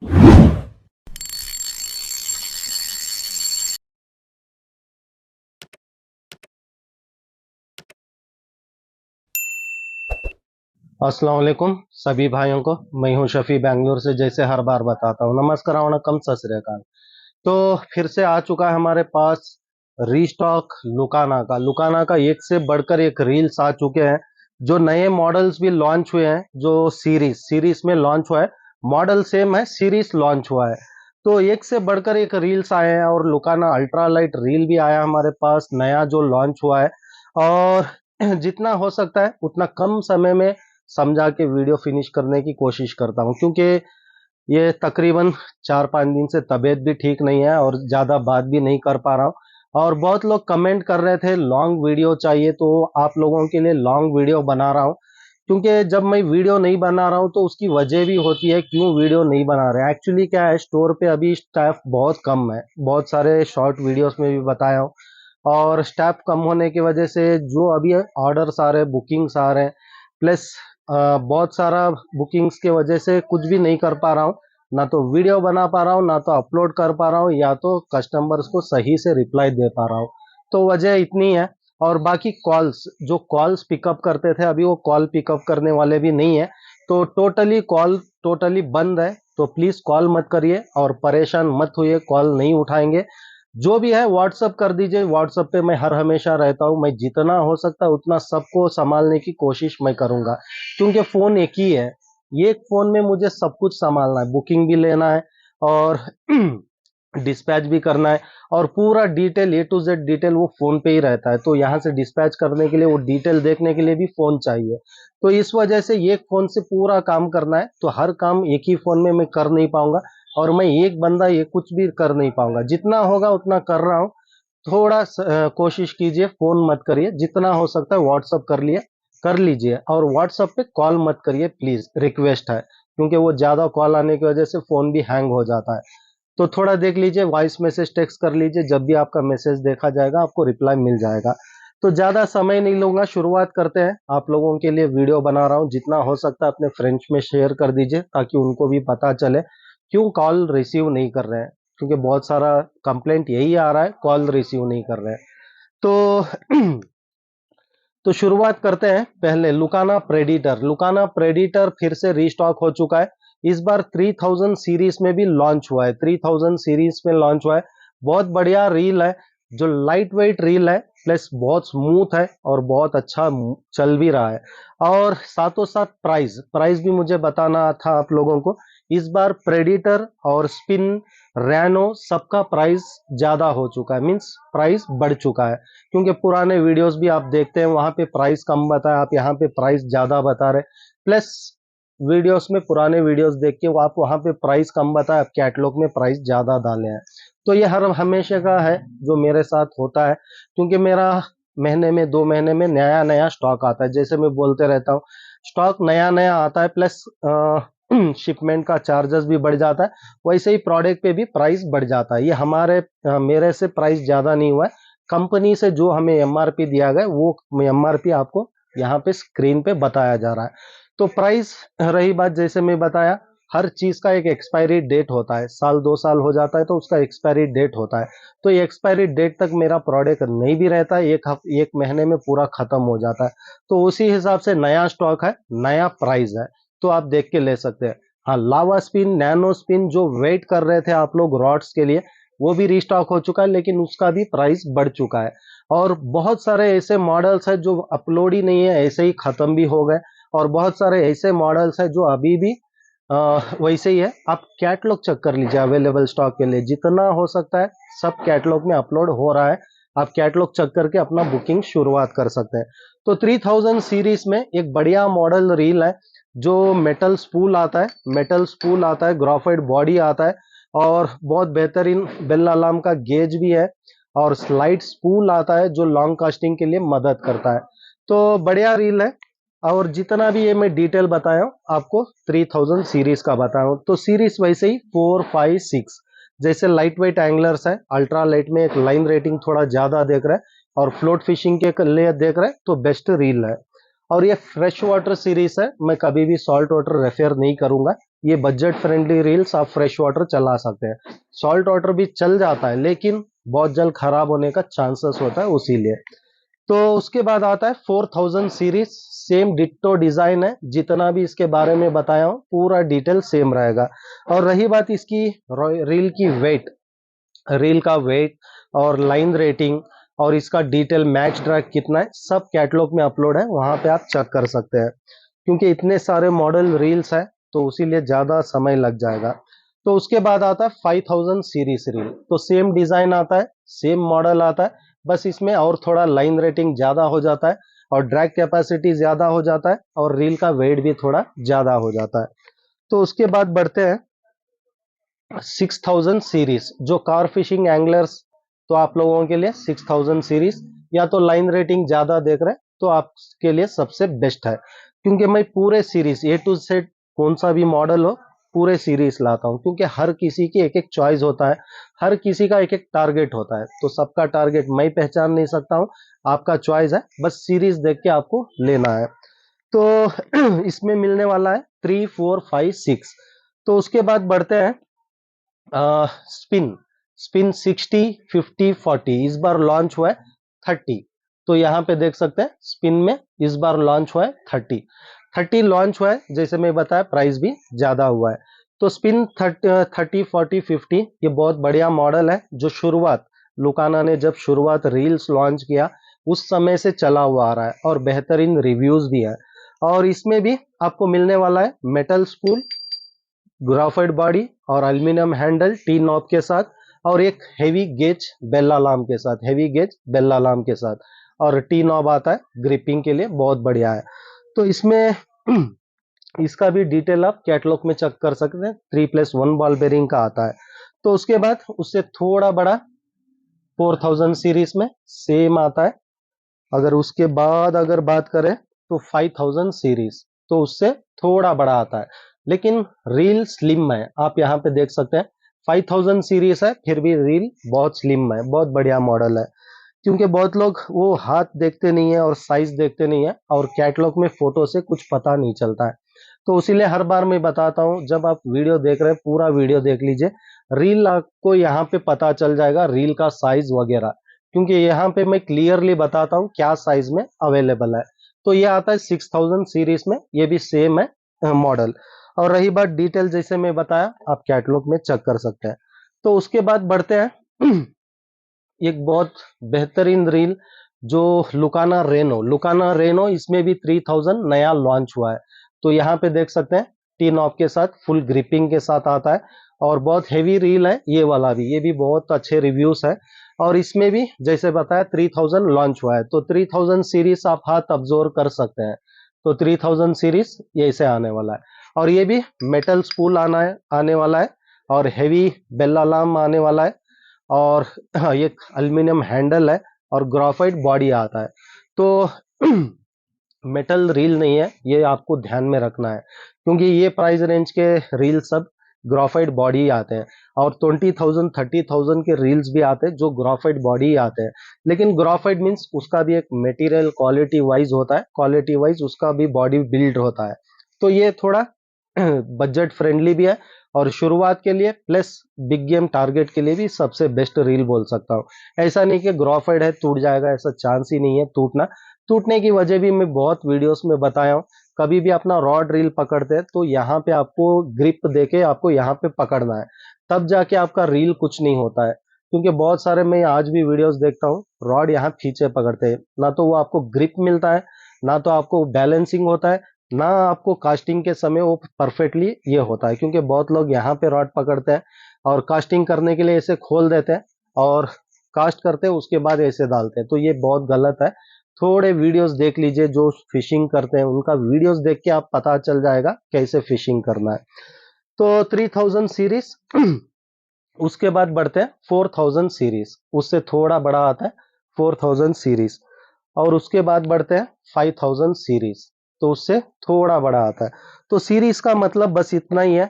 अस्सलाम वालेकुम सभी भाइयों को। मैं हूं शफी बेंगलोर से, जैसे हर बार बताता हूं। नमस्कार, वणक्कम, सत श्री अकाल। तो फिर से आ चुका है हमारे पास रीस्टॉक लुकाना का एक से बढ़कर एक रील्स आ चुके हैं। जो नए मॉडल्स भी लॉन्च हुए हैं, जो सीरीज में लॉन्च हुआ है, मॉडल सेम है, सीरीज लॉन्च हुआ है। तो एक से बढ़कर एक रील्स आए हैं और लुकाना अल्ट्रा लाइट रील भी आया हमारे पास नया जो लॉन्च हुआ है। और जितना हो सकता है उतना कम समय में समझा के वीडियो फिनिश करने की कोशिश करता हूँ, क्योंकि ये तकरीबन 4-5 दिन से तबीयत भी ठीक नहीं है और ज़्यादा बात भी नहीं कर पा रहा हूँ। और बहुत लोग कमेंट कर रहे थे लॉन्ग वीडियो चाहिए, तो आप लोगों के लिए लॉन्ग वीडियो बना रहा हूँ। क्योंकि जब मैं वीडियो नहीं बना रहा हूँ तो उसकी वजह भी होती है क्यों वीडियो नहीं बना रहे। एक्चुअली क्या है, स्टोर पे अभी स्टाफ बहुत कम है, बहुत सारे शॉर्ट वीडियोस में भी बताया हूँ। और स्टाफ कम होने की वजह से जो अभी ऑर्डर्स आ रहे हैं, बुकिंग्स आ रहे हैं, प्लस बहुत सारा बुकिंग्स की वजह से कुछ भी नहीं कर पा रहा हूँ। ना तो वीडियो बना पा रहा हूँ, ना तो अपलोड कर पा रहा हूँ, या तो कस्टमर्स को सही से रिप्लाई दे पा रहा हूँ। तो वजह इतनी है। और बाकी कॉल्स, जो कॉल्स पिकअप करते थे, अभी वो कॉल पिकअप करने वाले भी नहीं है। तो टोटली बंद है। तो प्लीज कॉल मत करिए और परेशान मत होइए, कॉल नहीं उठाएंगे। जो भी है व्हाट्सअप कर दीजिए। व्हाट्सअप पे मैं हर हमेशा रहता हूँ। मैं जितना हो सकता है उतना सबको संभालने की कोशिश मैं करूंगा, क्योंकि फोन एक ही है। एक फोन में मुझे सब कुछ संभालना है, बुकिंग भी लेना है और डिस्पैच भी करना है। और पूरा detail, A to Z detail वो फोन पे ही रहता है। तो यहाँ से डिस्पैच करने के लिए, वो डिटेल देखने के लिए भी फोन चाहिए। तो इस वजह से एक फोन से पूरा काम करना है, तो हर काम एक ही फोन में मैं कर नहीं पाऊंगा। और मैं एक बंदा ये कुछ भी कर नहीं पाऊंगा। जितना होगा उतना कर रहा हूँ। थोड़ा कोशिश कीजिए, फोन मत करिए। जितना हो सकता है व्हाट्सअप कर लीजिए। और व्हाट्सअप पे कॉल मत करिए प्लीज, रिक्वेस्ट है, क्योंकि वो ज्यादा कॉल आने की वजह से फोन भी हैंग हो जाता है। तो थोड़ा देख लीजिए, वॉइस मैसेज टेक्स्ट कर लीजिए। जब भी आपका मैसेज देखा जाएगा आपको रिप्लाई मिल जाएगा। तो ज्यादा समय नहीं लूंगा, शुरुआत करते हैं। आप लोगों के लिए वीडियो बना रहा हूँ, जितना हो सकता है अपने फ्रेंड्स में शेयर कर दीजिए, ताकि उनको भी पता चले क्यों कॉल रिसीव नहीं कर रहे हैं। क्योंकि बहुत सारा कंप्लेंट यही आ रहा है, कॉल रिसीव नहीं कर रहे हैं। तो तो शुरुआत करते हैं। पहले लुकाना प्रेडिटर फिर से रीस्टॉक हो चुका है। इस बार 3000 सीरीज में भी लॉन्च हुआ है। 3000 सीरीज में लॉन्च हुआ है। बहुत बढ़िया रील है, जो लाइट वेट रील है, प्लस बहुत स्मूथ है और बहुत अच्छा चल भी रहा है। और साथों साथ प्राइस प्राइस भी मुझे बताना था आप लोगों को। इस बार प्रेडिटर और स्पिन रैनो सबका प्राइस ज्यादा हो चुका है, मीन्स प्राइस बढ़ चुका है। क्योंकि पुराने वीडियोस भी आप देखते हैं, वहां पे प्राइस कम बताया, आप यहाँ पे प्राइस ज्यादा बता रहे। प्लस वीडियोस में, पुराने वीडियोस देख के वो आप वहां पे प्राइस कम बताया, आप कैटलॉग में प्राइस ज्यादा डाले हैं। तो ये हर हमेशा का है जो मेरे साथ होता है, क्योंकि मेरा महीने में 2 महीने में नया नया स्टॉक आता है। जैसे मैं बोलते रहता हूँ, स्टॉक नया नया आता है, प्लस शिपमेंट का चार्जेस भी बढ़ जाता है। वैसे ही प्रोडक्ट पे भी प्राइस बढ़ जाता है। ये मेरे से प्राइस ज्यादा नहीं हुआ है। कंपनी से जो हमें एमआरपी दिया गया वो एमआरपी आपको यहाँ पे स्क्रीन पे बताया जा रहा है। तो प्राइस रही बात, जैसे मैं बताया, हर चीज का एक एक्सपायरी डेट होता है। साल 2 साल हो जाता है तो उसका एक्सपायरी डेट होता है। तो ये एक्सपायरी डेट तक मेरा प्रोडक्ट नहीं भी रहता है, एक महीने में पूरा खत्म हो जाता है। तो उसी हिसाब से नया स्टॉक है, नया प्राइस है, तो आप देख के ले सकते हैं। हाँ, लावा स्पिन, नैनो स्पिन जो वेट कर रहे थे आप लोग रॉड्स के लिए, वो भी रिस्टॉक हो चुका है, लेकिन उसका भी प्राइस बढ़ चुका है। और बहुत सारे ऐसे मॉडल्स हैं जो अपलोड ही नहीं है, ऐसे ही खत्म भी हो गए। और बहुत सारे ऐसे मॉडल्स हैं जो अभी भी वैसे ही है। आप कैटलॉग चेक कर लीजिए, अवेलेबल स्टॉक के लिए जितना हो सकता है सब कैटलॉग में अपलोड हो रहा है। आप कैटलॉग चेक करके अपना बुकिंग शुरुआत कर सकते हैं। तो 3000 सीरीज में एक बढ़िया मॉडल रील है, जो मेटल स्पूल आता है, ग्राफाइट बॉडी आता है, और बहुत बेहतरीन बेल अलार्म का गेज भी है, और स्लाइड स्पूल आता है जो लॉन्ग कास्टिंग के लिए मदद करता है। तो बढ़िया रील है। और जितना भी ये मैं डिटेल बताया हूँ आपको 3000 सीरीज का बताया हूँ। तो सीरीज वैसे ही 4, 5, 6 जैसे लाइट वेट एंगलर्स है, अल्ट्रा लाइट में एक लाइन रेटिंग थोड़ा ज्यादा देख रहा है, और फ्लोट फिशिंग के लिए देख रहे हैं तो बेस्ट रील है। और ये फ्रेश वाटर सीरीज है, मैं कभी भी सॉल्ट वाटर रेफर नहीं करूंगा। ये बजट फ्रेंडली रील्स आप फ्रेश वाटर चला सकते हैं। सॉल्ट वाटर भी चल जाता है लेकिन बहुत जल्द खराब होने का चांसेस होता है उसीलिए। तो उसके बाद आता है 4000 सीरीज, सेम डिट्टो डिजाइन है, जितना भी इसके बारे में बताया हूँ पूरा डिटेल सेम रहेगा। और रही बात इसकी रील की वेट, रील का वेट और लाइन रेटिंग और इसका डिटेल मैच ड्रैग कितना है सब कैटलॉग में अपलोड है, वहां पे आप चेक कर सकते हैं। क्योंकि इतने सारे मॉडल रील्स है तो उसीलिए ज्यादा समय लग जाएगा। तो उसके बाद आता है 5000 सीरीज रील, तो सेम डिजाइन आता है, सेम मॉडल आता है, बस इसमें और थोड़ा लाइन रेटिंग ज्यादा हो जाता है और ड्रैग कैपेसिटी ज्यादा हो जाता है और रील का वेट भी थोड़ा ज्यादा हो जाता है। तो उसके बाद बढ़ते हैं 6000 सीरीज, जो कार फिशिंग एंगलर्स, तो आप लोगों के लिए 6000 सीरीज या तो लाइन रेटिंग ज्यादा देख रहे हैं तो आपके लिए सबसे बेस्ट है। क्योंकि मैं पूरे सीरीज ए टू जेड कौन सा भी मॉडल हो पूरे सीरीज लाता हूं, क्योंकि हर किसी की एक एक चॉइस होता है, हर किसी का एक एक टारगेट होता है, तो सबका टारगेट मैं पहचान नहीं सकता हूं, आपका चॉइस है, बस सीरीज देख के आपको लेना है। तो इसमें मिलने वाला है 3 4 5 6। तो उसके बाद बढ़ते हैं स्पिन, स्पिन 60 50 40, इस बार लॉन्च हुआ है 30। तो यहाँ पे देख सकते हैं स्पिन में इस बार लॉन्च हुआ है 30 लॉन्च हुआ है, जैसे मैं बताया प्राइस भी ज्यादा हुआ है। तो स्पिन 30 40 50 ये बहुत बढ़िया मॉडल है, जो शुरुआत लुकाना ने जब शुरुआत रील्स लॉन्च किया उस समय से चला हुआ आ रहा है और बेहतरीन रिव्यूज भी है। और इसमें भी आपको मिलने वाला है मेटल स्पूल, ग्राफाइट बॉडी और एल्यूमिनियम हैंडल टी नॉब के साथ, और एक हेवी गेज बेल अलार्म के साथ, हेवी गेज बेल अलार्म के साथ, और टी नॉब आता है ग्रिपिंग के लिए, बहुत बढ़िया है। तो इसमें इसका भी डिटेल आप कैटलॉग में चेक कर सकते हैं, 3+1 बॉल बेरिंग का आता है। तो उसके बाद उससे थोड़ा बड़ा 4000 सीरीज में सेम आता है। अगर उसके बाद अगर बात करें तो 5000 सीरीज, तो उससे थोड़ा बड़ा आता है लेकिन रील स्लिम है, आप यहाँ पे देख सकते हैं 5000 सीरीज है फिर भी रील बहुत स्लिम है, बहुत बढ़िया मॉडल है। क्योंकि बहुत लोग वो हाथ देखते नहीं है और साइज देखते नहीं है और कैटलॉग में फोटो से कुछ पता नहीं चलता है। तो इसीलिए हर बार मैं बताता हूँ, जब आप वीडियो देख रहे हैं पूरा वीडियो देख लीजिए, रील आपको यहाँ पे पता चल जाएगा रील का साइज वगैरह, क्योंकि यहाँ पे मैं क्लियरली बताता हूँ क्या साइज में अवेलेबल है। तो ये आता है 6000 सीरीज में, ये भी सेम है मॉडल। और रही बात डिटेल, जैसे मैं बताया आप कैटलॉग में चेक कर सकते हैं। तो उसके बाद बढ़ते हैं एक बहुत बेहतरीन रील, जो लुकाना रेनो, इसमें भी 3000 नया लॉन्च हुआ है। तो यहाँ पे देख सकते हैं टी नॉब के साथ फुल ग्रिपिंग के साथ आता है और बहुत हेवी रील है ये वाला भी, ये भी बहुत अच्छे रिव्यूज है। और इसमें भी जैसे बताया 3000 लॉन्च हुआ है, तो 3000 सीरीज आप हाथ ऑब्जर्व कर सकते हैं। तो 3000 सीरीज ये इसे आने वाला है। और ये भी मेटल स्पूल आने वाला है और हेवी बेल अलार्म आने वाला है और ये एल्यूमिनियम हैंडल है और ग्राफाइट बॉडी आता है। तो मेटल रील नहीं है, ये आपको ध्यान में रखना है, क्योंकि ये प्राइस रेंज के रील सब ग्राफाइट बॉडी आते हैं और 20,000 30,000 के रील्स भी आते हैं जो ग्राफाइट बॉडी आते हैं। लेकिन ग्राफाइट मीन्स उसका भी एक मटेरियल क्वालिटी वाइज होता है, क्वालिटी वाइज उसका भी बॉडी बिल्ड होता है। तो ये थोड़ा बजट फ्रेंडली भी है और शुरुआत के लिए प्लस बिग गेम टारगेट के लिए भी सबसे बेस्ट रील बोल सकता हूँ। ऐसा नहीं कि ग्राफाइट है टूट जाएगा, ऐसा चांस ही नहीं है टूटना। टूटने की वजह भी मैं बहुत वीडियोस में बताया हूँ। कभी भी अपना रॉड रील पकड़ते हैं तो यहाँ पे आपको ग्रिप देके आपको यहाँ पे पकड़ना है, तब जाके आपका रील कुछ नहीं होता है। क्योंकि बहुत सारे मैं आज भी वीडियोस देखता हूँ रॉड यहाँ पीछे पकड़ते हैं, ना तो वो आपको ग्रिप मिलता है, ना तो आपको बैलेंसिंग होता है, ना आपको कास्टिंग के समय वो परफेक्टली ये होता है। क्योंकि बहुत लोग यहाँ पे रॉड पकड़ते हैं और कास्टिंग करने के लिए इसे खोल देते हैं और कास्ट करते हैं उसके बाद ऐसे डालते हैं, तो ये बहुत गलत है। थोड़े वीडियोस देख लीजिए, जो फिशिंग करते हैं उनका वीडियोस देख के आप पता चल जाएगा कैसे फिशिंग करना है। तो 3000 सीरीज उसके बाद बढ़ते हैं 4000 सीरीज, उससे थोड़ा बड़ा आता है 4000 सीरीज। और उसके बाद बढ़ते हैं 5000 सीरीज, तो उससे थोड़ा बड़ा आता है। तो सीरीज का मतलब बस इतना ही है,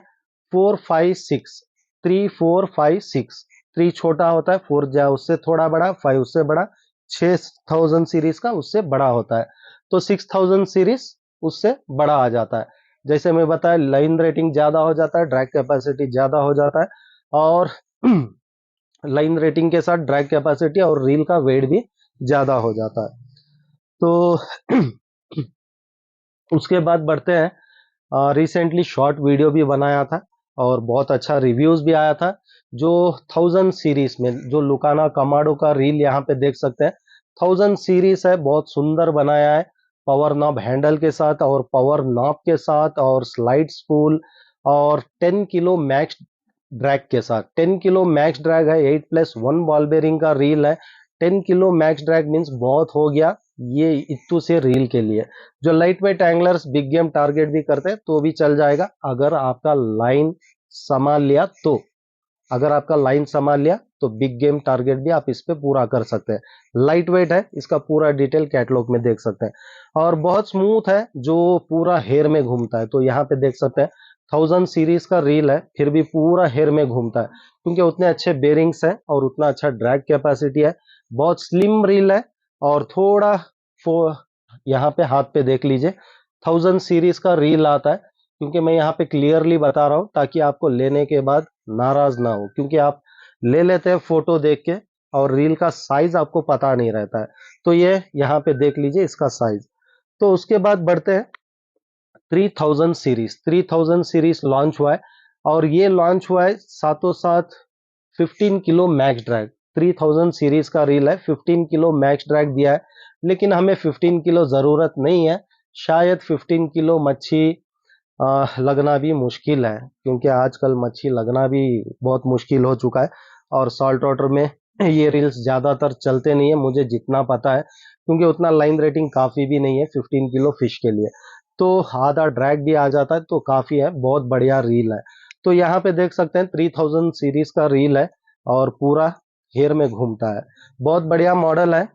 4 5 6, 3 4 5 6, 3 छोटा होता है, 4 जा उससे थोड़ा बड़ा, 5 उससे बड़ा, 6000 सीरीज का उससे बड़ा होता है। तो 6000 सीरीज उससे बड़ा आ जाता है। जैसे मैं बताया, लाइन रेटिंग ज़्यादा हो जाता है, ड्रैग कैपेसिटी ज़्यादा हो जाता है, और लाइन रेटिंग के साथ ड्रैग कैपेसिटी और रील का वेट भी ज़्यादा हो जाता है। तो उसके बाद बढ़ते हैं, रिसेंटली शॉर्ट वीडियो भी बनाया था और बहुत अच्छा रिव्यूज भी आया था। जो 1000 सीरीज में जो लुकाना कमाडो का रील यहाँ पे देख सकते हैं, 1000 सीरीज है, बहुत सुंदर बनाया है, पावर नॉब हैंडल के साथ और पावर नॉब के साथ और स्लाइड स्पूल और 10 किलो मैक्स ड्रैग के साथ। 10 किलो मैक्स ड्रैग है, 8+1 बॉल बेरिंग का रील है। 10 किलो मैक्स ड्रैग मीन्स बहुत हो गया ये इत्तू से रील के लिए। जो light weight anglers big game target भी करते हैं तो भी चल जाएगा, अगर आपका लाइन संभाल लिया तो। अगर आपका लाइन संभाल लिया तो बिग गेम टारगेट भी आप इस पे पूरा कर सकते हैं। लाइट वेट है, इसका पूरा डिटेल कैटलॉग में देख सकते हैं, और बहुत स्मूथ है, जो पूरा हेयर में घूमता है। तो यहाँ पे देख सकते हैं 1000 सीरीज का रील है, फिर भी पूरा हेयर में घूमता है, क्योंकि उतने अच्छे बेरिंग्स है और उतना अच्छा ड्रैग कैपेसिटी है। बहुत स्लिम रील है, और थोड़ा यहाँ पे हाथ पे देख लीजिए 1000 सीरीज का रील आता है, क्योंकि मैं यहाँ पे क्लियरली बता रहा हूँ ताकि आपको लेने के बाद नाराज ना हो, क्योंकि आप ले लेते हैं फोटो देख के और रील का साइज आपको पता नहीं रहता है। तो ये यहाँ पे देख लीजिए इसका साइज। तो उसके बाद बढ़ते हैं 3000 सीरीज। 3000 सीरीज लॉन्च हुआ है, और ये लॉन्च हुआ है साथों साथ 15 किलो मैक्स ड्रैग। 3000 सीरीज का रील है, 15 किलो मैक्स ड्रैग दिया है, लेकिन हमें 15 किलो जरूरत नहीं है। शायद 15 किलो मच्छी लगना भी मुश्किल है, क्योंकि आजकल मच्छी लगना भी बहुत मुश्किल हो चुका है, और सॉल्ट वाटर में ये रील्स ज़्यादातर चलते नहीं है, मुझे जितना पता है, क्योंकि उतना लाइन रेटिंग काफ़ी भी नहीं है 15 किलो फिश के लिए। तो आधा ड्रैग भी आ जाता है तो काफ़ी है, बहुत बढ़िया रील है। तो यहाँ पे देख सकते हैं 3000 सीरीज का रील है, और पूरा हेयर में घूमता है, बहुत बढ़िया मॉडल है।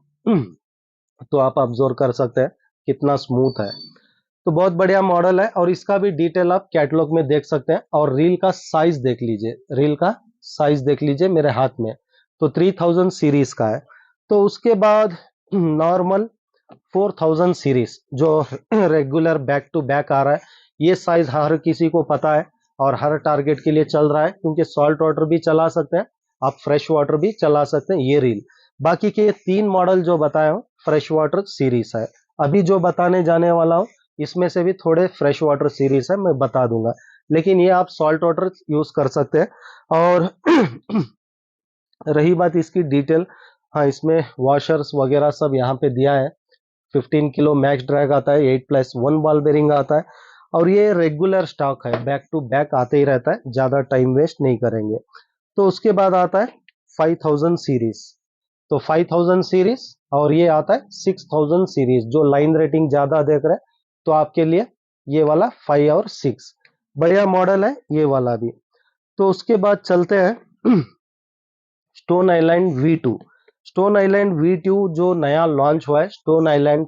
तो आप ऑब्जर्व कर सकते हैं कितना स्मूथ है। तो बहुत बढ़िया मॉडल है, और इसका भी डिटेल आप कैटलॉग में देख सकते हैं। और रील का साइज देख लीजिए, रील का साइज देख लीजिए मेरे हाथ में, तो 3000 सीरीज का है। तो उसके बाद नॉर्मल 4000 सीरीज जो रेगुलर बैक टू बैक आ रहा है, ये साइज हर किसी को पता है और हर टारगेट के लिए चल रहा है, क्योंकि सॉल्ट वाटर भी चला सकते हैं आप, फ्रेश वाटर भी चला सकते हैं ये रील। बाकी के 3 मॉडल जो बताया हूँ फ्रेश वाटर सीरीज है। अभी जो बताने जाने वाला हूँ इसमें से भी थोड़े फ्रेश वाटर सीरीज है, मैं बता दूंगा, लेकिन ये आप सॉल्ट वाटर यूज कर सकते हैं। और रही बात इसकी डिटेल, हाँ इसमें वॉशर्स वगैरह सब यहाँ पे दिया है। 15 किलो मैक्स ड्रैग आता है, 8+1 बॉल बेरिंग आता है, और ये रेगुलर स्टॉक है, बैक टू बैक आते ही रहता है, ज़्यादा टाइम वेस्ट नहीं करेंगे। तो उसके बाद आता है 5000 सीरीज। तो 5000 सीरीज, और ये आता है 6000 सीरीज। जो लाइन रेटिंग ज़्यादा देख रहे हैं तो आपके लिए ये वाला 5 और 6 बढ़िया मॉडल है, ये वाला भी। तो उसके बाद चलते हैं stone island V2। Stone island V2 जो नया लॉन्च हुआ है, stone island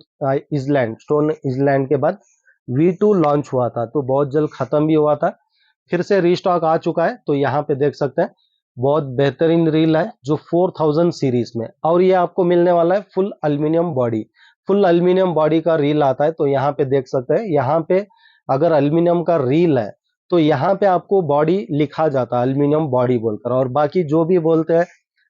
island, stone island के बाद V2 लॉन्च हुआ था, तो बहुत जल्द खत्म भी हुआ था, फिर से रीस्टॉक आ चुका है। तो यहाँ पे देख सकते हैं बहुत बेहतरीन रील है, जो 4000 सीरीज में, और ये आपको मिलने वाला है full aluminium body. Full aluminium body का रील आता है। तो यहाँ पे देख सकते हैं, यहाँ पे अगर एल्यूमिनियम का रील है तो यहाँ पे आपको बॉडी लिखा जाता है एल्यूमिनियम बॉडी बोलकर, और बाकी जो भी बोलते हैं,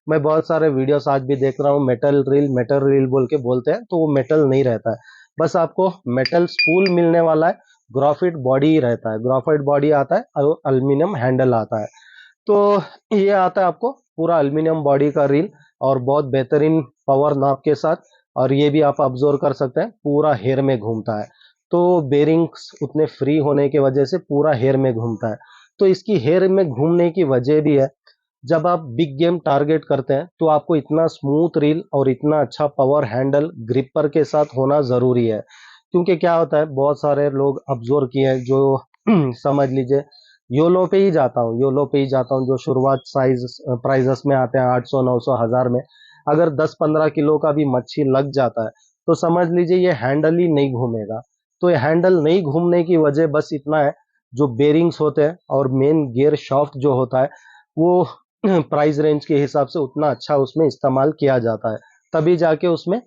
मैं बहुत सारे वीडियोस आज भी देख रहा हूँ, मेटल रील बोल के बोलते हैं, तो वो मेटल नहीं रहता है, बस आपको मेटल स्पूल मिलने वाला है, ग्राफाइट बॉडी ही रहता है, ग्राफाइट बॉडी आता है और एल्यूमिनियम हैंडल आता है। तो ये आता है आपको पूरा एल्यूमिनियम बॉडी का रील, और बहुत बेहतरीन पावर नॉब के साथ, और ये भी आप ऑब्जर्व कर सकते हैं पूरा हेयर में घूमता है। तो बेरिंग्स उतने फ्री होने की वजह से पूरा हेयर में घूमता है। तो इसकी हेयर में घूमने की वजह भी है, जब आप बिग गेम टारगेट करते हैं तो आपको इतना स्मूथ रील और इतना अच्छा पावर हैंडल ग्रिपर के साथ होना ज़रूरी है। क्योंकि क्या होता है, बहुत सारे लोग ऑब्जर्व किए हैं जो समझ लीजिए योलो पे ही जाता हूँ, योलो पे ही जाता हूँ, जो शुरुआत साइज प्राइजेस में आते हैं 800 900 1000 में, अगर 10-15 किलो का भी मच्छी लग जाता है तो समझ लीजिए ये हैंडल ही नहीं घूमेगा। तो ये हैंडल नहीं घूमने की वजह बस इतना है, जो बेरिंग्स होते हैं और मेन गियर शाफ्ट जो होता है वो प्राइस रेंज के हिसाब से उतना अच्छा उसमें इस्तेमाल किया जाता है, तभी जाके उसमें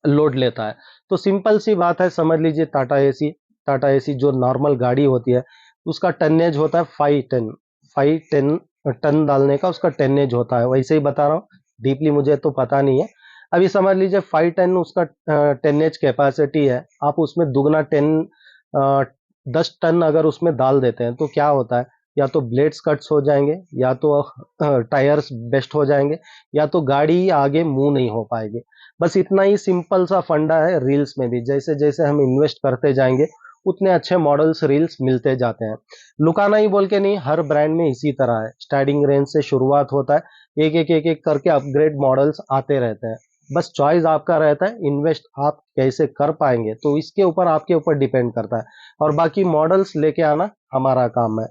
लोड लेता है। तो सिंपल सी बात है, समझ लीजिए टाटा एसी टाटा एसी जो नॉर्मल गाड़ी होती है उसका टन्नेज होता है 510 टन डालने का उसका टन्नेज होता है, वैसे ही बता रहा हूँ, डीपली मुझे तो पता नहीं है। अभी समझ लीजिए 510 उसका टन्नेज कैपेसिटी है, आप उसमें दुगना 10 टन अगर उसमें डाल देते हैं तो क्या होता है, या तो ब्लेड्स कट्स हो जाएंगे, या तो टायर्स बेस्ट हो जाएंगे, या तो गाड़ी आगे मूव नहीं हो पाएगी। बस इतना ही सिंपल सा फंडा है रील्स में भी, जैसे जैसे हम इन्वेस्ट करते जाएंगे उतने अच्छे मॉडल्स रील्स मिलते जाते हैं। लुकाना ही बोल के नहीं, हर ब्रांड में इसी तरह है, स्टार्टिंग रेंज से शुरुआत होता है, एक एक करके अपग्रेड मॉडल्स आते रहते हैं। बस चॉइस आपका रहता है, इन्वेस्ट आप कैसे कर पाएंगे तो इसके ऊपर आपके ऊपर डिपेंड करता है, और बाकी मॉडल्स लेके आना हमारा काम है।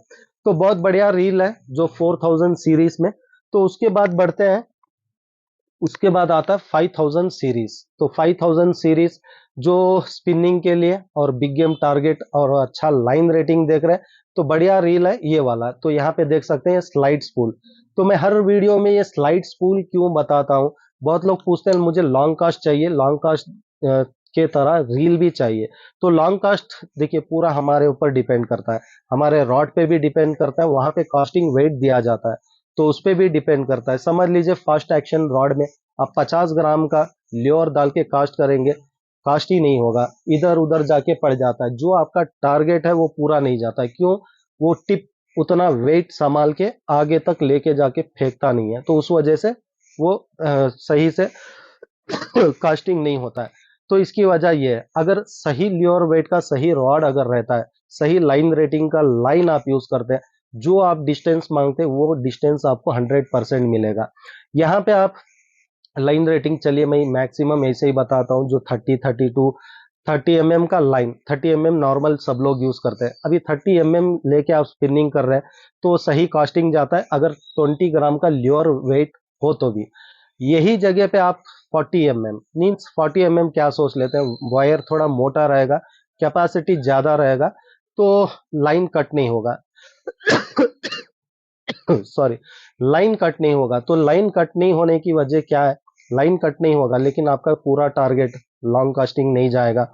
तो बहुत बढ़िया रील है जो 4000 सीरीज में। तो उसके बाद बढ़ते हैं, उसके बाद आता है 5000 सीरीज। तो 5000 सीरीज जो स्पिनिंग के लिए और बिग गेम टारगेट और अच्छा लाइन रेटिंग देख रहे हैं तो बढ़िया रील है ये वाला। तो यहाँ पे देख सकते हैं स्लाइड स्पूल। तो मैं हर वीडियो में ये स्लाइड स्पूल क्यों बताता हूँ, बहुत लोग पूछते हैं मुझे लॉन्ग कास्ट चाहिए, लॉन्ग कास्ट के तरह रील भी चाहिए। तो लॉन्ग कास्ट देखिए पूरा हमारे ऊपर डिपेंड करता है, हमारे रॉड पे भी डिपेंड करता है, वहां पे कास्टिंग वेट दिया जाता है तो उस पर भी डिपेंड करता है। समझ लीजिए फास्ट एक्शन रॉड में आप 50 ग्राम का ल्योर डाल के कास्ट करेंगे, कास्ट ही नहीं होगा, इधर उधर जाके पड़ जाता है, जो आपका टारगेट है वो पूरा नहीं जाता है। क्यों? वो टिप उतना वेट संभाल के आगे तक लेके जाके फेंकता नहीं है, तो उस वजह से वो सही से कास्टिंग नहीं होता है। तो इसकी वजह ये है, अगर सही ल्योर वेट का सही रॉड अगर रहता है, सही लाइन रेटिंग का लाइन आप यूज करते हैं, जो आप डिस्टेंस मांगते हैं वो डिस्टेंस आपको 100% मिलेगा। यहाँ पे आप लाइन रेटिंग, चलिए मैं मैक्सिमम ऐसे ही बताता हूँ, जो 30 32 30 का लाइन, 30 नॉर्मल सब लोग यूज करते हैं। अभी 30 लेके आप स्पिनिंग कर रहे हैं तो सही कास्टिंग जाता है, अगर 20 ग्राम का ल्योर वेट हो तो भी। यही जगह पे आप 40 मीन्स 40 क्या सोच लेते हैं, वायर थोड़ा मोटा रहेगा, कैपेसिटी ज्यादा रहेगा, तो लाइन कट नहीं होगा। सॉरी, लाइन कट नहीं होगा। तो लाइन कट नहीं होने की वजह क्या है, लाइन कट नहीं होगा लेकिन आपका पूरा टारगेट लॉन्ग कास्टिंग नहीं जाएगा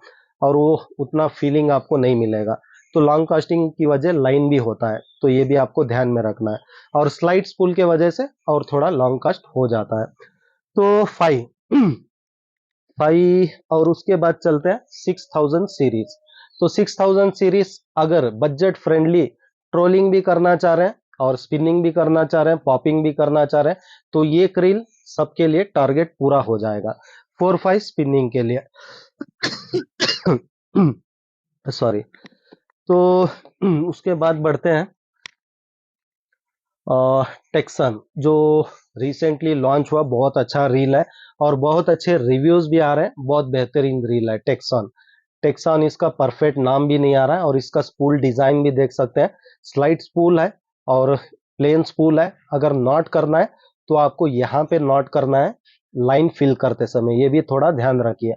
और वो उतना फीलिंग आपको नहीं मिलेगा। तो लॉन्ग कास्टिंग की वजह लाइन भी होता है, तो ये भी आपको ध्यान में रखना है, और स्लाइड स्पूल के वजह से और थोड़ा लॉन्ग कास्ट हो जाता है। तो 5 और उसके बाद चलते हैं 6000 सीरीज। तो 6000 सीरीज अगर बजट फ्रेंडली ट्रोलिंग भी करना चाह रहे हैं और स्पिनिंग भी करना चाह रहे हैं, पॉपिंग भी करना चाह रहे हैं, तो ये क्रिल सबके लिए टारगेट पूरा हो जाएगा 4-5 स्पिनिंग के लिए। सॉरी। तो उसके बाद बढ़ते हैं टेक्सन, जो रिसेंटली लॉन्च हुआ, बहुत अच्छा रील है और बहुत अच्छे रिव्यूज भी आ रहे हैं, बहुत बेहतरीन रील है टेक्सन। टेक्सन इसका परफेक्ट नाम भी नहीं आ रहा है, और इसका स्पूल डिजाइन भी देख सकते हैं, स्लाइड स्पूल है और प्लेन स्पूल है। अगर नॉट करना है तो आपको यहाँ पे नॉट करना है लाइन फिल करते समय, ये भी थोड़ा ध्यान रखिए।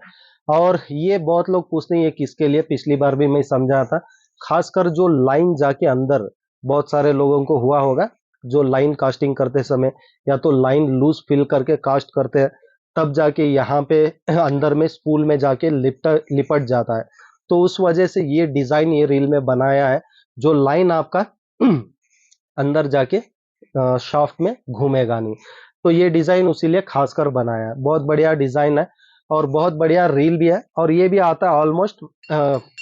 और ये बहुत लोग पूछते हैं ये किसके लिए, पिछली बार भी मैं समझा था, खासकर जो लाइन जाके अंदर, बहुत सारे लोगों को हुआ होगा जो लाइन कास्टिंग करते समय या तो लाइन लूज फिल करके कास्ट करते हैं, तब जाके यहाँ पे अंदर में स्पूल में जाके लिपट जाता है। तो उस वजह से ये डिजाइन ये रील में बनाया है, जो लाइन आपका अंदर जाके शाफ्ट में घूमेगा नहीं। तो ये डिजाइन उसीलिए खासकर बनाया है, बहुत बढ़िया डिजाइन है और बहुत बढ़िया रील भी है। और ये भी आता है almost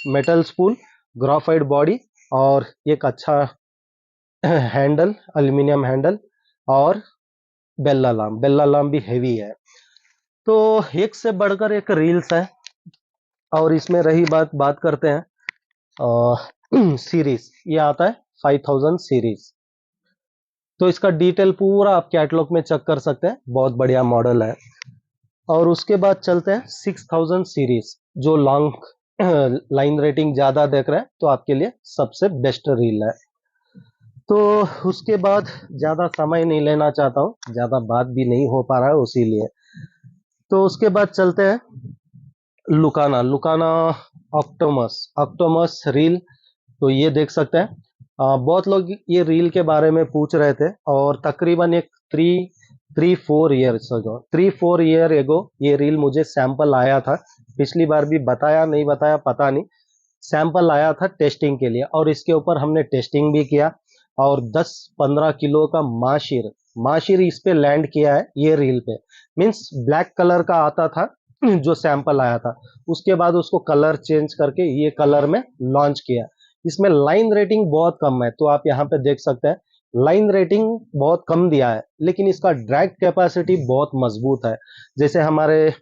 metal spool, graphite body और एक अच्छा हैंडल, एल्यूमिनियम हैंडल, और बेल्ला लाम भी हेवी है। तो एक से बढ़कर एक रील्स है। और इसमें रही बात करते हैं सीरीज, ये आता है 5000 सीरीज। तो इसका डिटेल पूरा आप कैटलॉग में चेक कर सकते हैं, बहुत बढ़िया मॉडल है। और उसके बाद चलते हैं 6000 सीरीज, जो लॉन्ग लाइन रेटिंग ज्यादा देख रहे हैं तो आपके लिए सबसे बेस्ट रील है। तो उसके बाद ज्यादा समय नहीं लेना चाहता हूँ, ज्यादा बात भी नहीं हो पा रहा है उसीलिए। तो उसके बाद चलते हैं लुकाना, ऑक्टोमस, रील। तो ये देख सकते हैं, बहुत लोग ये रील के बारे में पूछ रहे थे, और तकरीबन एक 3-4 ईयर एगो ये रील मुझे सैंपल आया था। पिछली बार भी बताया नहीं बताया पता नहीं, सैंपल आया था टेस्टिंग के लिए, और इसके ऊपर हमने टेस्टिंग भी किया, और 10-15 किलो का माशीर माशीर इस पे लैंड किया है ये रील पे। मीन्स ब्लैक कलर का आता था जो सैंपल आया था, उसके बाद उसको कलर चेंज करके ये कलर में लॉन्च किया। इसमें लाइन रेटिंग बहुत कम है, तो आप यहाँ पे देख सकते हैं लाइन रेटिंग बहुत कम दिया है, लेकिन इसका ड्रैग कैपेसिटी बहुत मजबूत है। जैसे हमारे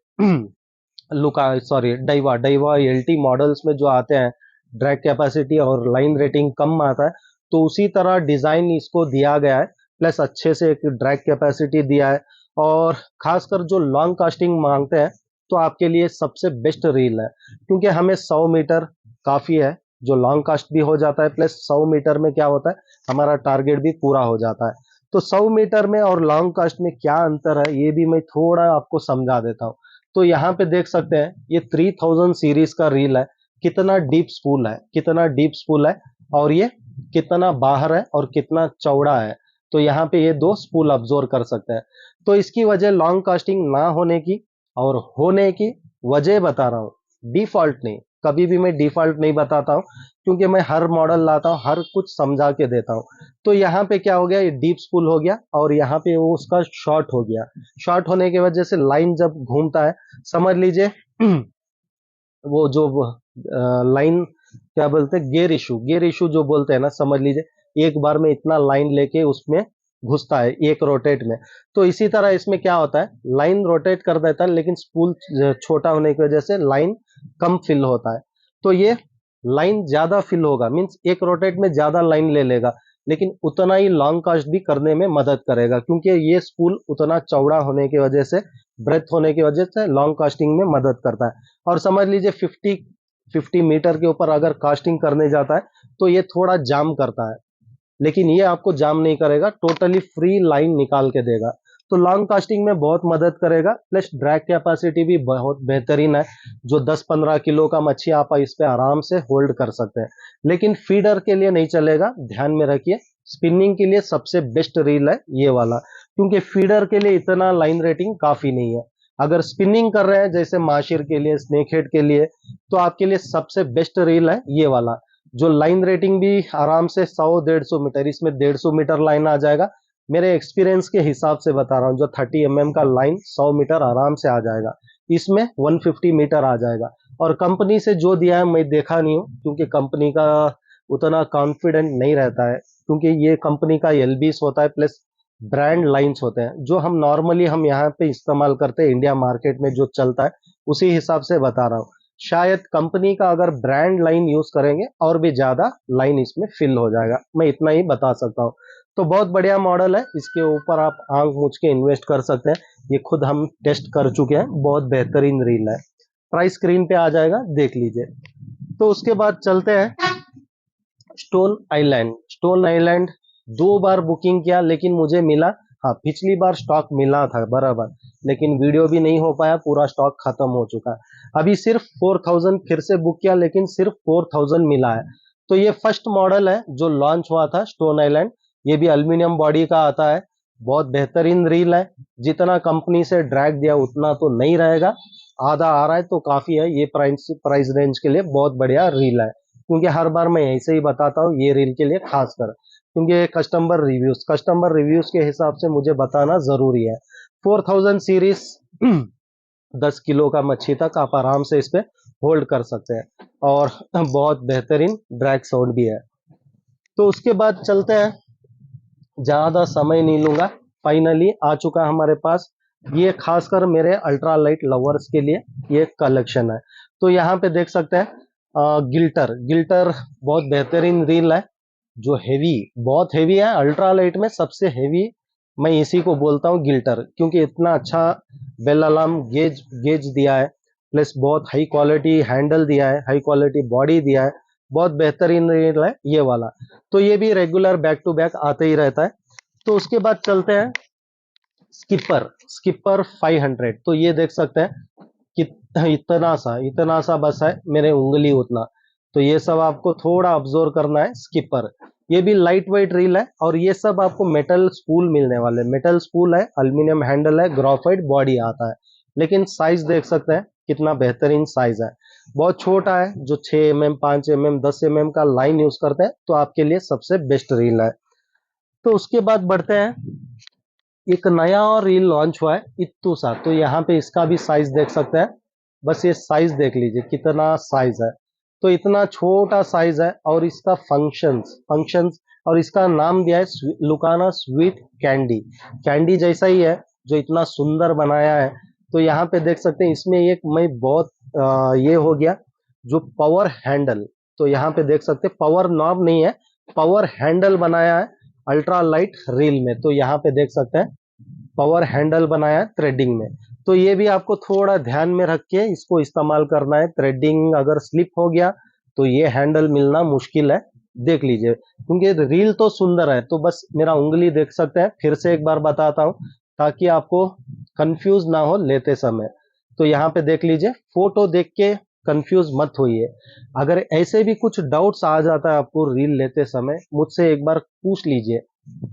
लुका सॉरी डाइवा डाइवा एलटी मॉडल्स में जो आते हैं ड्रैग कैपेसिटी और लाइन रेटिंग कम आता है, तो उसी तरह डिजाइन इसको दिया गया है, प्लस अच्छे से एक ड्रैग कैपेसिटी दिया है। और खासकर जो लॉन्ग कास्टिंग मांगते हैं तो आपके लिए सबसे बेस्ट रील है, क्योंकि हमें 100 मीटर काफी है, जो लॉन्ग कास्ट भी हो जाता है, प्लस 100 मीटर में क्या होता है हमारा टारगेट भी पूरा हो जाता है। तो 100 मीटर में और लॉन्ग कास्ट में क्या अंतर है ये भी मैं थोड़ा आपको समझा देता हूँ। तो यहाँ पे देख सकते हैं ये 3000 सीरीज का रील है, कितना डीप स्पूल है, कितना डीप स्पूल है, और ये कितना बाहर है और कितना चौड़ा है। तो यहाँ पे ये दो स्पूल ऑब्जर्व कर सकते हैं। तो इसकी वजह लॉन्ग कास्टिंग ना होने की और होने की वजह बता रहा हूँ, डिफॉल्ट नहीं, कभी भी मैं डिफॉल्ट नहीं बताता हूँ, क्योंकि मैं हर मॉडल लाता हूँ, हर कुछ समझा के देता हूँ। तो यहाँ पे क्या हो गया, ये डीप स्पूल हो गया, और यहाँ पे वो उसका शॉर्ट हो गया। शॉर्ट होने की वजह से लाइन जब घूमता है, समझ लीजिए वो जो लाइन क्या बोलते हैं, गियर इशू जो बोलते हैं ना, समझ लीजिए एक बार में इतना लाइन लेके उसमें घुसता है एक रोटेट में। तो इसी तरह इसमें क्या होता है, लाइन रोटेट कर देता है, लेकिन स्पूल छोटा होने की वजह से लाइन कम फिल होता है। तो ये लाइन ज्यादा फिल होगा, मीन्स एक रोटेट में ज्यादा लाइन ले लेगा, लेकिन उतना ही लॉन्ग कास्ट भी करने में मदद करेगा, क्योंकि ये स्पूल उतना चौड़ा होने की वजह से, ब्रेथ होने की वजह से लॉन्ग कास्टिंग में मदद करता है। और समझ लीजिए 50 मीटर के ऊपर अगर कास्टिंग करने जाता है तो ये थोड़ा जाम करता है, लेकिन ये आपको जाम नहीं करेगा, टोटली फ्री लाइन निकाल के देगा। तो लॉन्ग कास्टिंग में बहुत मदद करेगा, प्लस ड्रैग कैपेसिटी भी बहुत बेहतरीन है, जो 10-15 किलो का मच्छी आप इस पे आराम से होल्ड कर सकते हैं। लेकिन फीडर के लिए नहीं चलेगा, ध्यान में रखिए। स्पिनिंग के लिए सबसे बेस्ट रील है ये वाला, क्योंकि फीडर के लिए इतना लाइन रेटिंग काफी नहीं है। अगर स्पिनिंग कर रहे हैं जैसे माशिर के लिए, स्नेक हेड के लिए, तो आपके लिए सबसे बेस्ट रील है ये वाला, जो लाइन रेटिंग भी आराम से 100-150 मीटर, इसमें 150 मीटर लाइन आ जाएगा। मेरे एक्सपीरियंस के हिसाब से बता रहा हूँ, जो 30 का लाइन 100 मीटर आराम से आ जाएगा, इसमें 150 मीटर आ जाएगा। और कंपनी से जो दिया है मैं देखा नहीं हूँ, क्योंकि कंपनी का उतना कॉन्फिडेंट नहीं रहता है, क्योंकि ये कंपनी का एलबीस होता है, प्लस ब्रांड लाइंस होते हैं, जो हम नॉर्मली हम यहाँ पे इस्तेमाल करते हैं इंडिया मार्केट में जो चलता है, उसी हिसाब से बता रहा हूँ। शायद कंपनी का अगर ब्रांड लाइन यूज करेंगे और भी ज्यादा लाइन इसमें फिल हो जाएगा, मैं इतना ही बता सकता हूँ। तो बहुत बढ़िया मॉडल है, इसके ऊपर आप आंख मूंछ के इन्वेस्ट कर सकते हैं, ये खुद हम टेस्ट कर चुके हैं, बहुत बेहतरीन रील है। प्राइस स्क्रीन पे आ जाएगा, देख लीजिए। तो उसके बाद चलते हैं स्टोन आइलैंड। स्टोन आइलैंड 2 बार बुकिंग किया, लेकिन मुझे मिला, हाँ पिछली बार स्टॉक मिला था बराबर, लेकिन वीडियो भी नहीं हो पाया, पूरा स्टॉक खत्म हो चुका है। अभी सिर्फ 4000 फिर से बुक किया, लेकिन सिर्फ 4000 मिला है। तो ये फर्स्ट मॉडल है जो लॉन्च हुआ था स्टोन आइलैंड, ये भी एल्यूमिनियम बॉडी का आता है, बहुत बेहतरीन रील है। जितना कंपनी से ड्रैग दिया उतना तो नहीं रहेगा, आधा आ रहा है तो काफी है, ये प्राइस रेंज के लिए बहुत बढ़िया रील है। क्योंकि हर बार मैं ऐसे ही बताता हूँ ये रील के लिए खासकर, क्योंकि कस्टमर रिव्यूज के हिसाब से मुझे बताना जरूरी है। 4000 सीरीज 10 किलो का मच्छी तक आप आराम से इस पे होल्ड कर सकते हैं, और बहुत बेहतरीन ड्रैग साउंड भी है। तो उसके बाद चलते हैं, ज्यादा समय नहीं लूंगा, फाइनली आ चुका हमारे पास, ये खासकर मेरे अल्ट्रा लाइट लवर्स के लिए ये कलेक्शन है। तो यहाँ पे देख सकते हैं गिल्टर गिल्टर बहुत बेहतरीन रील है, जो हेवी, बहुत हेवी है, अल्ट्रा लाइट में सबसे हेवी मैं इसी को बोलता हूँ गिल्टर, क्योंकि इतना अच्छा बेल अलार्म गेज गेज दिया है, प्लस बहुत हाई क्वालिटी हैंडल दिया है, हाई क्वालिटी बॉडी दिया है, बहुत बेहतरीन रील है ये वाला। तो ये भी रेगुलर बैक टू बैक आते ही रहता है। तो उसके बाद चलते हैं स्किपर स्किपर 500। तो ये देख सकते हैं कि इतना सा बस है, मेरे उंगली उतना। तो ये सब आपको थोड़ा ऑब्जर्व करना है। स्किपर ये भी लाइट वेट रील है, और ये सब आपको मेटल स्पूल मिलने वाले, मेटल स्पूल है, एल्यूमिनियम हैंडल है, ग्राफाइट बॉडी आता है, लेकिन साइज देख सकते हैं कितना बेहतरीन साइज है। बहुत छोटा है, जो 6 mm 5 mm 10 mm का लाइन यूज करते हैं तो आपके लिए सबसे बेस्ट रील है। तो उसके बाद बढ़ते हैं, एक नया और रील लॉन्च हुआ है इत्तू सा। तो यहाँ पे इसका भी साइज देख सकते हैं, बस ये साइज देख लीजिए कितना साइज है। तो इतना छोटा साइज है और इसका फंक्शंस फंक्शंस और इसका नाम दिया है लुकाना स्वीट कैंडी। कैंडी जैसा ही है, जो इतना सुंदर बनाया है। तो यहाँ पे देख सकते हैं, इसमें एक मैं बहुत ये हो गया जो पावर हैंडल। तो यहाँ पे देख सकते हैं पावर नॉब नहीं है, पावर हैंडल बनाया है अल्ट्रा लाइट रील में। तो यहाँ पे देख सकते हैं पावर हैंडल बनाया है थ्रेडिंग में। तो ये भी आपको थोड़ा ध्यान में रख के इसको इस्तेमाल करना है। थ्रेडिंग अगर स्लिप हो गया तो ये हैंडल मिलना मुश्किल है, देख लीजिए। क्योंकि रील तो सुंदर है, तो बस मेरा उंगली देख सकते हैं। फिर से एक बार बताता हूँ ताकि आपको कंफ्यूज ना हो लेते समय। तो यहाँ पे देख लीजिए, फोटो देख के कंफ्यूज मत होइए। अगर ऐसे भी कुछ डाउट्स आ जाता है आपको रील लेते समय, मुझसे एक बार पूछ लीजिए,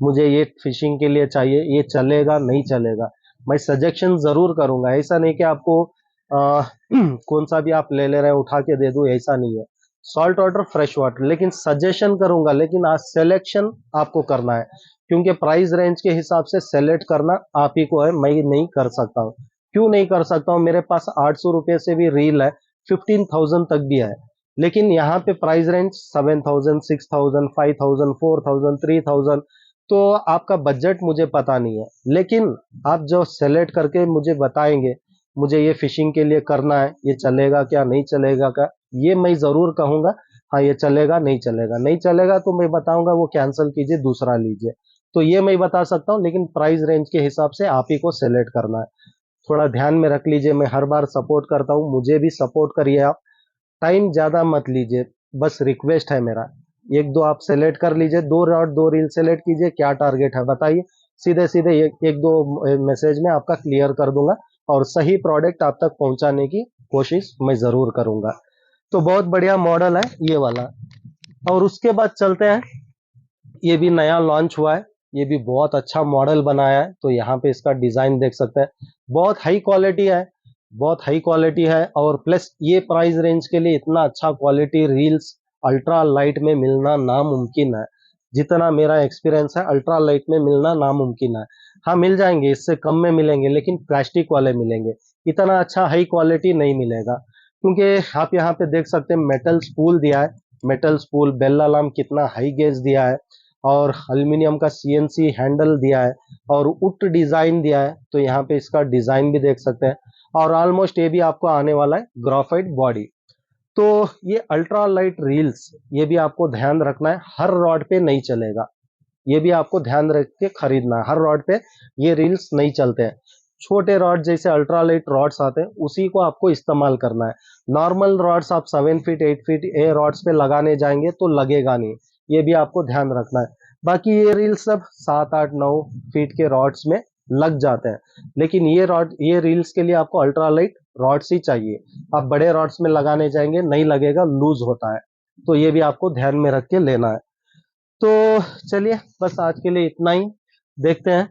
मुझे ये फिशिंग के लिए चाहिए, ये चलेगा नहीं चलेगा। मैं सजेशन जरूर करूंगा, ऐसा नहीं कि आपको कौन सा भी आप ले रहे हैं उठा के दे दूं, ऐसा नहीं है। सॉल्ट वाटर फ्रेश वाटर, लेकिन सजेशन करूंगा, लेकिन आज सिलेक्शन आपको करना है। क्योंकि प्राइस रेंज के हिसाब से सेलेक्ट करना आप ही को है, मैं नहीं कर सकता हूँ। क्यों नहीं कर सकता हूँ? मेरे पास 800 रुपये से भी रील है, 15,000 तक भी है। लेकिन यहाँ पे प्राइस रेंज 7,000 6,000 5,000 4,000 3,000। तो आपका बजट मुझे पता नहीं है, लेकिन आप जो सेलेक्ट करके मुझे बताएंगे, मुझे ये फिशिंग के लिए करना है, ये चलेगा क्या नहीं चलेगा क्या, ये मैं जरूर कहूंगा। हाँ ये चलेगा नहीं चलेगा, नहीं चलेगा तो मैं बताऊंगा वो कैंसिल कीजिए दूसरा लीजिए। तो ये मैं बता सकता हूँ, लेकिन प्राइस रेंज के हिसाब से आप ही को सेलेक्ट करना है। थोड़ा ध्यान में रख लीजिए, मैं हर बार सपोर्ट करता हूँ, मुझे भी सपोर्ट करिए आप। टाइम ज्यादा मत लीजिए, बस रिक्वेस्ट है मेरा। एक दो आप सेलेक्ट कर लीजिए, 2 रॉड 2 रील सेलेक्ट कीजिए, क्या टारगेट है बताइए। सीधे सीधे एक दो मैसेज में आपका क्लियर कर दूंगा और सही प्रोडक्ट आप तक पहुंचाने की कोशिश मैं जरूर करूंगा। तो बहुत बढ़िया मॉडल है ये वाला। और उसके बाद चलते हैं, ये भी नया लॉन्च हुआ है, ये भी बहुत अच्छा मॉडल बनाया है। तो यहाँ पे इसका डिजाइन देख सकते हैं, बहुत हाई क्वालिटी है, बहुत हाई क्वालिटी है। और प्लस ये प्राइस रेंज के लिए इतना अच्छा क्वालिटी रील्स अल्ट्रा लाइट में मिलना नामुमकिन है। जितना मेरा एक्सपीरियंस है, अल्ट्रा लाइट में मिलना नामुमकिन है। हाँ मिल जाएंगे, इससे कम में मिलेंगे, लेकिन प्लास्टिक वाले मिलेंगे, इतना अच्छा हाई क्वालिटी नहीं मिलेगा। क्योंकि आप यहाँ पे देख सकते हैं मेटल स्पूल दिया है, मेटल स्पूल, बेल अलार्म कितना हाई गेज दिया है, और एल्यूमिनियम का सीएनसी हैंडल दिया है, और उट डिजाइन दिया है। तो यहाँ पे इसका डिजाइन भी देख सकते हैं। और ऑलमोस्ट ये भी आपको आने वाला है ग्राफाइट बॉडी। तो ये अल्ट्रा लाइट रील्स, ये भी आपको ध्यान रखना है, हर रॉड पे नहीं चलेगा। ये भी आपको ध्यान रख के खरीदना है, हर रॉड पे ये रील्स नहीं चलते हैं। छोटे रॉड जैसे अल्ट्रा लाइट रॉड्स आते हैं, उसी को आपको इस्तेमाल करना है। नॉर्मल रॉड्स आप 7 फीट 8 फीट ए रॉड्स पे लगाने जाएंगे तो लगेगा नहीं, ये भी आपको ध्यान रखना है। बाकी ये रील्स सब 7 8 9 फीट के रॉड्स में लग जाते हैं, लेकिन ये रील्स के लिए आपको अल्ट्रा लाइट रॉड्स ही चाहिए। आप बड़े रॉड्स में लगाने जाएंगे नहीं लगेगा, लूज होता है। तो ये भी आपको ध्यान में रख के लेना है। तो चलिए बस आज के लिए इतना ही, देखते हैं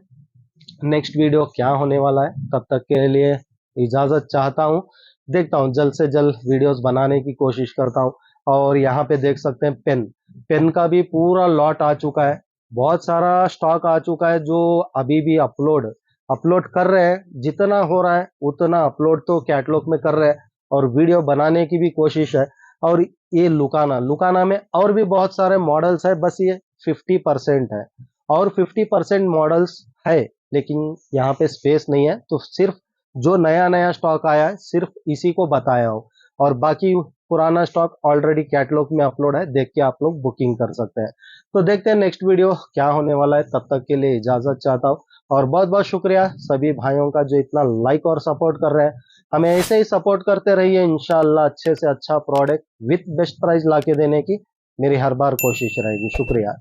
नेक्स्ट वीडियो क्या होने वाला है। तब तक के लिए इजाजत चाहता हूँ, देखता हूँ जल्द से जल्द वीडियोस बनाने की कोशिश करता हूँ। और यहाँ पे देख सकते हैं पेन, पेन का भी पूरा लॉट आ चुका है, बहुत सारा स्टॉक आ चुका है, जो अभी भी अपलोड अपलोड कर रहे हैं। जितना हो रहा है उतना अपलोड तो कैटलॉग में कर रहे हैं, और वीडियो बनाने की भी कोशिश है। और ये लुकाना लुकाना में और भी बहुत सारे मॉडल्स है, बस ये 50% है, और 50% मॉडल्स है, लेकिन यहाँ पे स्पेस नहीं है। तो सिर्फ जो नया नया स्टॉक आया है सिर्फ इसी को बताया हूँ, और बाकी पुराना स्टॉक ऑलरेडी कैटलॉग में अपलोड है, देख के आप लोग बुकिंग कर सकते हैं। तो देखते हैं नेक्स्ट वीडियो क्या होने वाला है। तब तक के लिए इजाजत चाहता हूँ, और बहुत बहुत शुक्रिया सभी भाइयों का जो इतना लाइक और सपोर्ट कर रहे हैं। हमें ऐसे ही सपोर्ट करते रहिए, इंशाल्लाह अच्छे से अच्छा प्रोडक्ट विथ बेस्ट प्राइस ला के देने की मेरी हर बार कोशिश रहेगी। शुक्रिया।